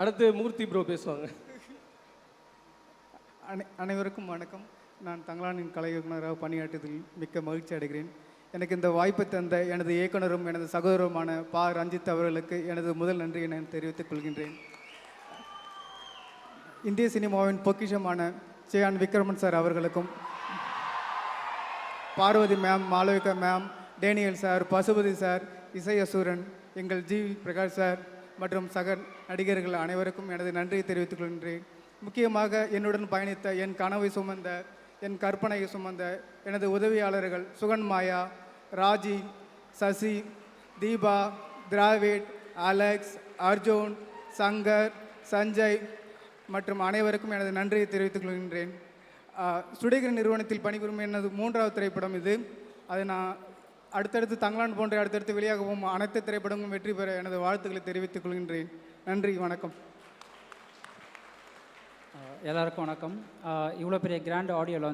அடுத்து மூர்த்தி ப்ரோ பேசுவாங்க. அனைவருக்கும் வணக்கம். நான் தங்களானின் கலை இயக்குனராக பணியாற்றியதில் மிக்க மகிழ்ச்சி அடைகிறேன். எனக்கு இந்த வாய்ப்பை தந்த எனது இயக்குனரும் எனது சகோதரருமான பா ரஞ்சித் அவர்களுக்கு எனது முதல் நன்றியை நான் தெரிவித்துக் கொள்கின்றேன். இந்திய சினிமாவின் பொக்கிஷமான சேயான் விக்ரமன் சார் அவர்களுக்கும், Parvathy ma'am, Malavika ma'am, Daniel sir, Pasupathi sir, இசை அசூரன், எங்கள் ஜி பிரகாஷ் சார் மற்றும் சக நடிகர்கள் அனைவருக்கும் எனது நன்றியை தெரிவித்துக் கொள்கின்றேன். முக்கியமாக என்னுடன் பயணித்த, என் கனவை சுமந்த, என் கற்பனையை சுமந்த எனது உதவியாளர்கள் சுகன்மாயா, ராஜி, சசி, தீபா, திராவிட், அலெக்ஸ், அர்ஜுன், சங்கர், சஞ்சய் மற்றும் அனைவருக்கும் எனது நன்றியை தெரிவித்துக் கொள்கின்றேன். சுடேகர் நிறுவனத்தில் பணிபுரியும் எனது 3வது திரைப்படம் இது. அதை நான் அடுத்தடுத்து தங்களான் போன்ற அடுத்தடுத்து வெளியாகவும் அனைத்து திரைப்படங்களும் வெற்றி பெற எனது வாழ்த்துக்களை தெரிவித்துக் கொள்கின்றேன். நன்றி, வணக்கம். எல்லாருக்கும் வணக்கம். இவ்வளோ பெரிய கிராண்ட் ஆடியோ லான்ச்